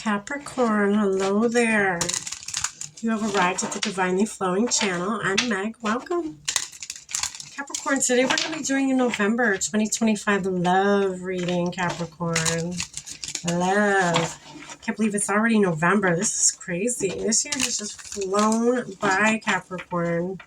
Capricorn, hello there. You have arrived at the Divinely Flowing channel. I'm Meg. Welcome. Capricorn, today we're going to be doing a November 2025 love reading, Capricorn. Love. Can't believe it's already November. This is crazy. This year has just flown by, Capricorn.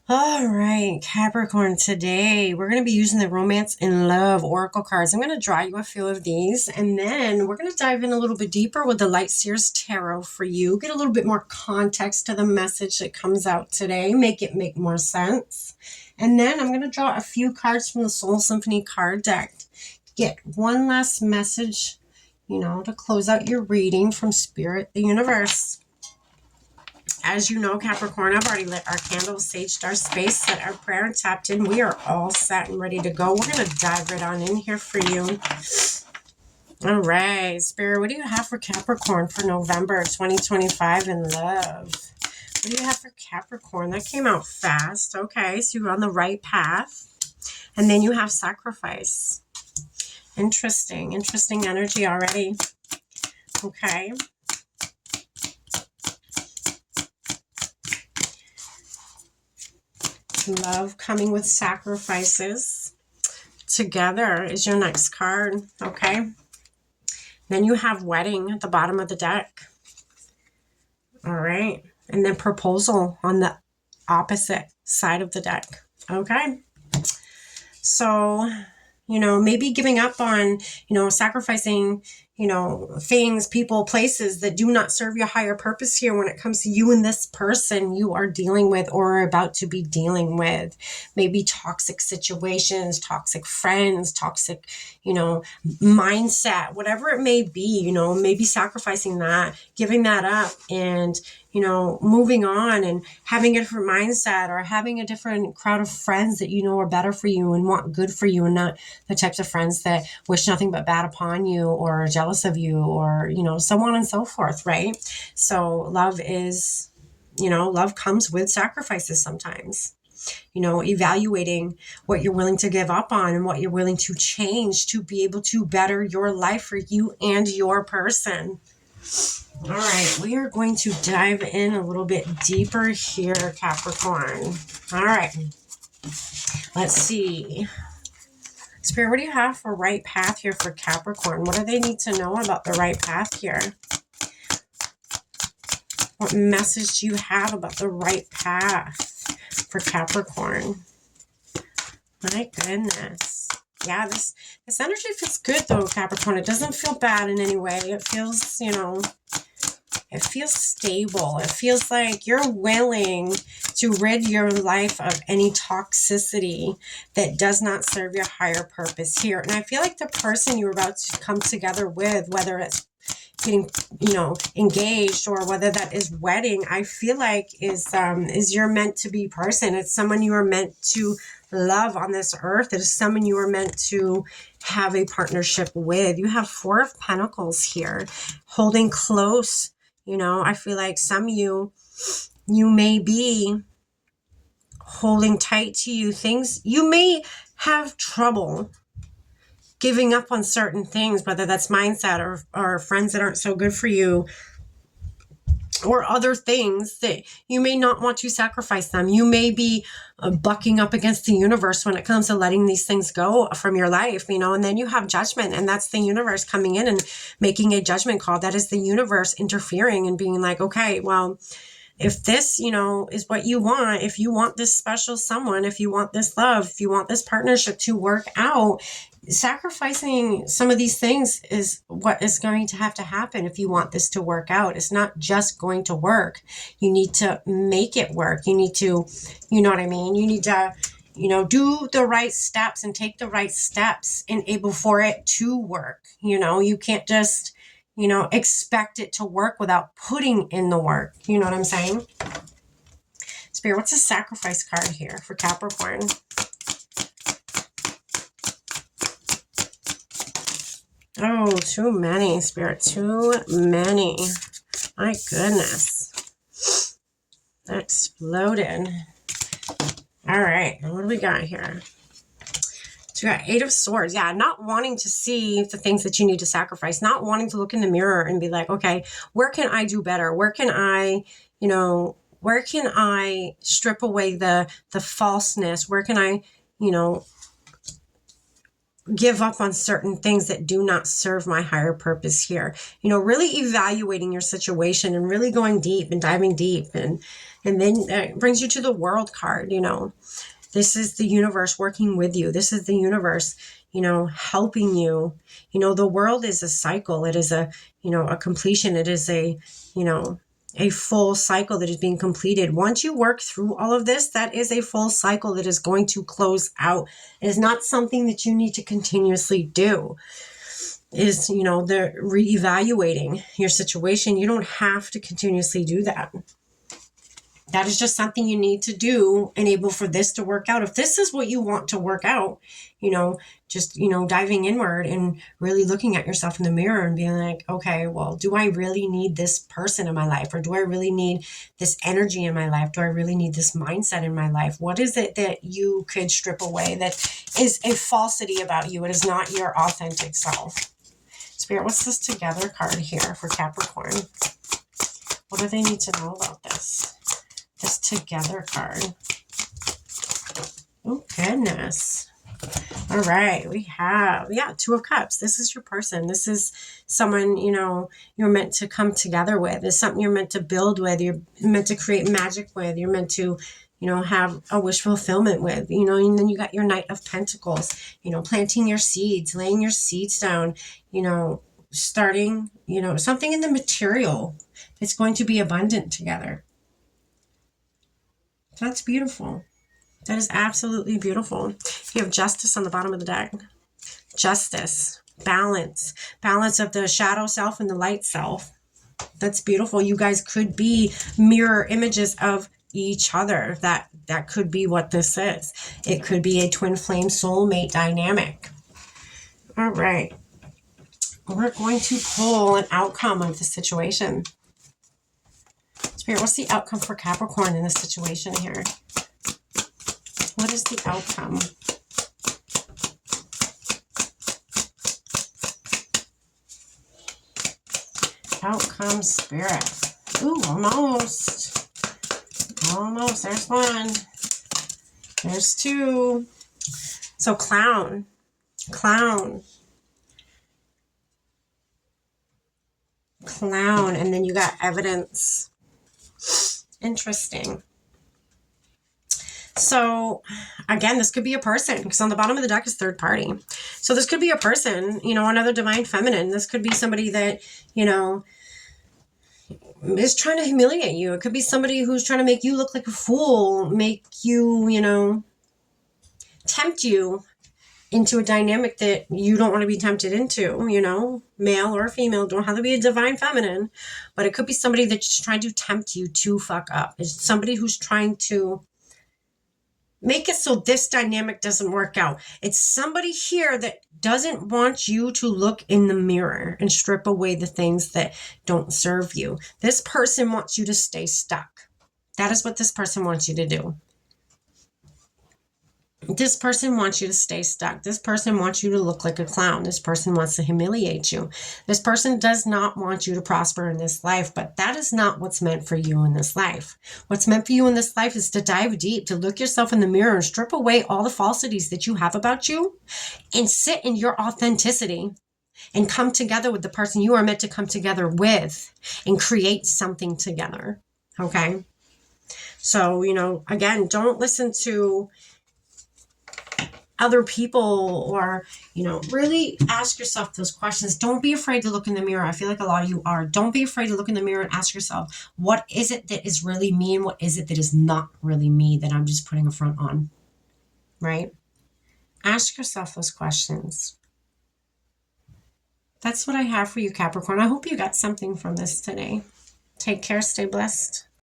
All right, Capricorn, today we're going to be using the Romance and Love Oracle cards. I'm going to draw you a few of these, and then we're going to dive in a little bit deeper with the Light Seers Tarot for you. Get a little bit more context to the message that comes out today. Make it make more sense. And then I'm going to draw a few cards from the Soul Symphony card deck. Get one last message, to close out your reading from Spirit, the Universe. As you know, Capricorn, I've already lit our candles, saged our space, set our prayer, and tapped in. We are all set and ready to go. We're going to dive right on in here for you. All right, Spirit, what do you have for Capricorn for November 2025 in love? What do you have for Capricorn? That came out fast. Okay, so you're on the right path. And then you have sacrifice. Interesting energy already. Okay. Love coming with sacrifices. Together is your next card. Okay. Then you have wedding at the bottom of the deck. All right. And then proposal on the opposite side of the deck. Okay. So, maybe giving up on, sacrificing, things, people, places that do not serve your higher purpose here when it comes to you and this person you are dealing with or are about to be dealing with. Maybe toxic situations, toxic friends, toxic, mindset, whatever it may be, maybe sacrificing that, giving that up and, moving on and having a different mindset or having a different crowd of friends that are better for you and want good for you and not the types of friends that wish nothing but bad upon you or are jealous of you or, so on and so forth, right? So love is, love comes with sacrifices sometimes. Evaluating what you're willing to give up on and what you're willing to change to be able to better your life for you and your person. All right, we are going to dive in a little bit deeper here, Capricorn. All right, let's see. Spirit, what do you have for right path here for Capricorn? What do they need to know about the right path here? What message do you have about the right path for Capricorn? My goodness. Yeah, this energy feels good though, Capricorn. It doesn't feel bad in any way. It feels, it feels stable. It feels like you're willing to rid your life of any toxicity that does not serve your higher purpose here. And I feel like the person you're about to come together with, whether it's getting, engaged or whether that is wedding, I feel like is your meant to be person. It's someone you are meant to love on this earth. It is someone you are meant to have a partnership with. You have Four of Pentacles here, holding close. I feel like some of you may be holding tight to you things. You may have trouble giving up on certain things, whether that's mindset or friends that aren't so good for you or other things that you may not want to sacrifice them. You may be bucking up against the universe when it comes to letting these things go from your life, and then you have judgment, and that's the universe coming in and making a judgment call. That is the universe interfering and being like, okay, well, if this, is what you want, if you want this special someone, if you want this love, if you want this partnership to work out, sacrificing some of these things is what is going to have to happen if you want this to work out. It's not just going to work. You need to make it work. You need to, you need to, do the right steps and take the right steps and able for it to work. You can't just, expect it to work without putting in the work. You know what I'm saying? Spirit, what's a sacrifice card here for Capricorn? Oh, too many, Spirit. Too many. My goodness. That exploded. All right. What do we got here? So you got Eight of Swords. Yeah, not wanting to see the things that you need to sacrifice, not wanting to look in the mirror and be like, okay, where can I do better? Where can I, where can I strip away the falseness? Where can I, give up on certain things that do not serve my higher purpose here? Really evaluating your situation and really going deep and diving deep. And then it brings you to the World card. This is the universe working with you. This is the universe, helping you. The world is a cycle. It is a completion. It is a full cycle that is being completed. Once you work through all of this, that is a full cycle that is going to close out. It is not something that you need to continuously do. It is, the reevaluating your situation. You don't have to continuously do that. That is just something you need to do and able for this to work out. If this is what you want to work out, just, diving inward and really looking at yourself in the mirror and being like, okay, well, do I really need this person in my life? Or do I really need this energy in my life? Do I really need this mindset in my life? What is it that you could strip away that is a falsity about you? It is not your authentic self. Spirit, what's this Together card here for Capricorn? What do they need to know about this? This Together card. Oh, goodness. All right. We have, Two of Cups. This is your person. This is someone, you're meant to come together with. It's something you're meant to build with. You're meant to create magic with. You're meant to, have a wish fulfillment with, and then you got your Knight of Pentacles, planting your seeds, laying your seeds down, starting, something in the material that's going to be abundant together. That's beautiful. That is absolutely beautiful. You have Justice on the bottom of the deck. Justice, balance of the shadow self and the light self. That's beautiful. You guys could be mirror images of each other. That could be what this is. It could be a twin flame soulmate dynamic. All right. We're going to pull an outcome of the situation. Spirit, what's the outcome for Capricorn in this situation here? What is the outcome? Outcome, Spirit. Ooh, almost. Almost. There's one. There's two. So Clown. Clown. Clown. And then you got Evidence. Interesting. So again, this could be a person, because on the bottom of the deck is third party. So this could be a person, another divine feminine. This could be somebody that, is trying to humiliate you. It could be somebody who's trying to make you look like a fool, make you, tempt you into a dynamic that you don't want to be tempted into, male or female. Don't have to be a divine feminine, but it could be somebody that's trying to tempt you to fuck up. It's somebody who's trying to make it so this dynamic doesn't work out. It's somebody here that doesn't want you to look in the mirror and strip away the things that don't serve you. This person wants you to stay stuck. That is what this person wants you to do. This person wants you to stay stuck. This person wants you to look like a clown. This person wants to humiliate you. This person does not want you to prosper in this life, but that is not what's meant for you in this life. What's meant for you in this life is to dive deep, to look yourself in the mirror and strip away all the falsities that you have about you and sit in your authenticity and come together with the person you are meant to come together with and create something together. Okay? So, again, don't listen to other people, or, really ask yourself those questions. Don't be afraid to look in the mirror. I feel like a lot of you are. Don't be afraid to look in the mirror and ask yourself, what is it that is really me and what is it that is not really me that I'm just putting a front on, right? Ask yourself those questions. That's what I have for you, Capricorn. I hope you got something from this today. Take care. Stay blessed.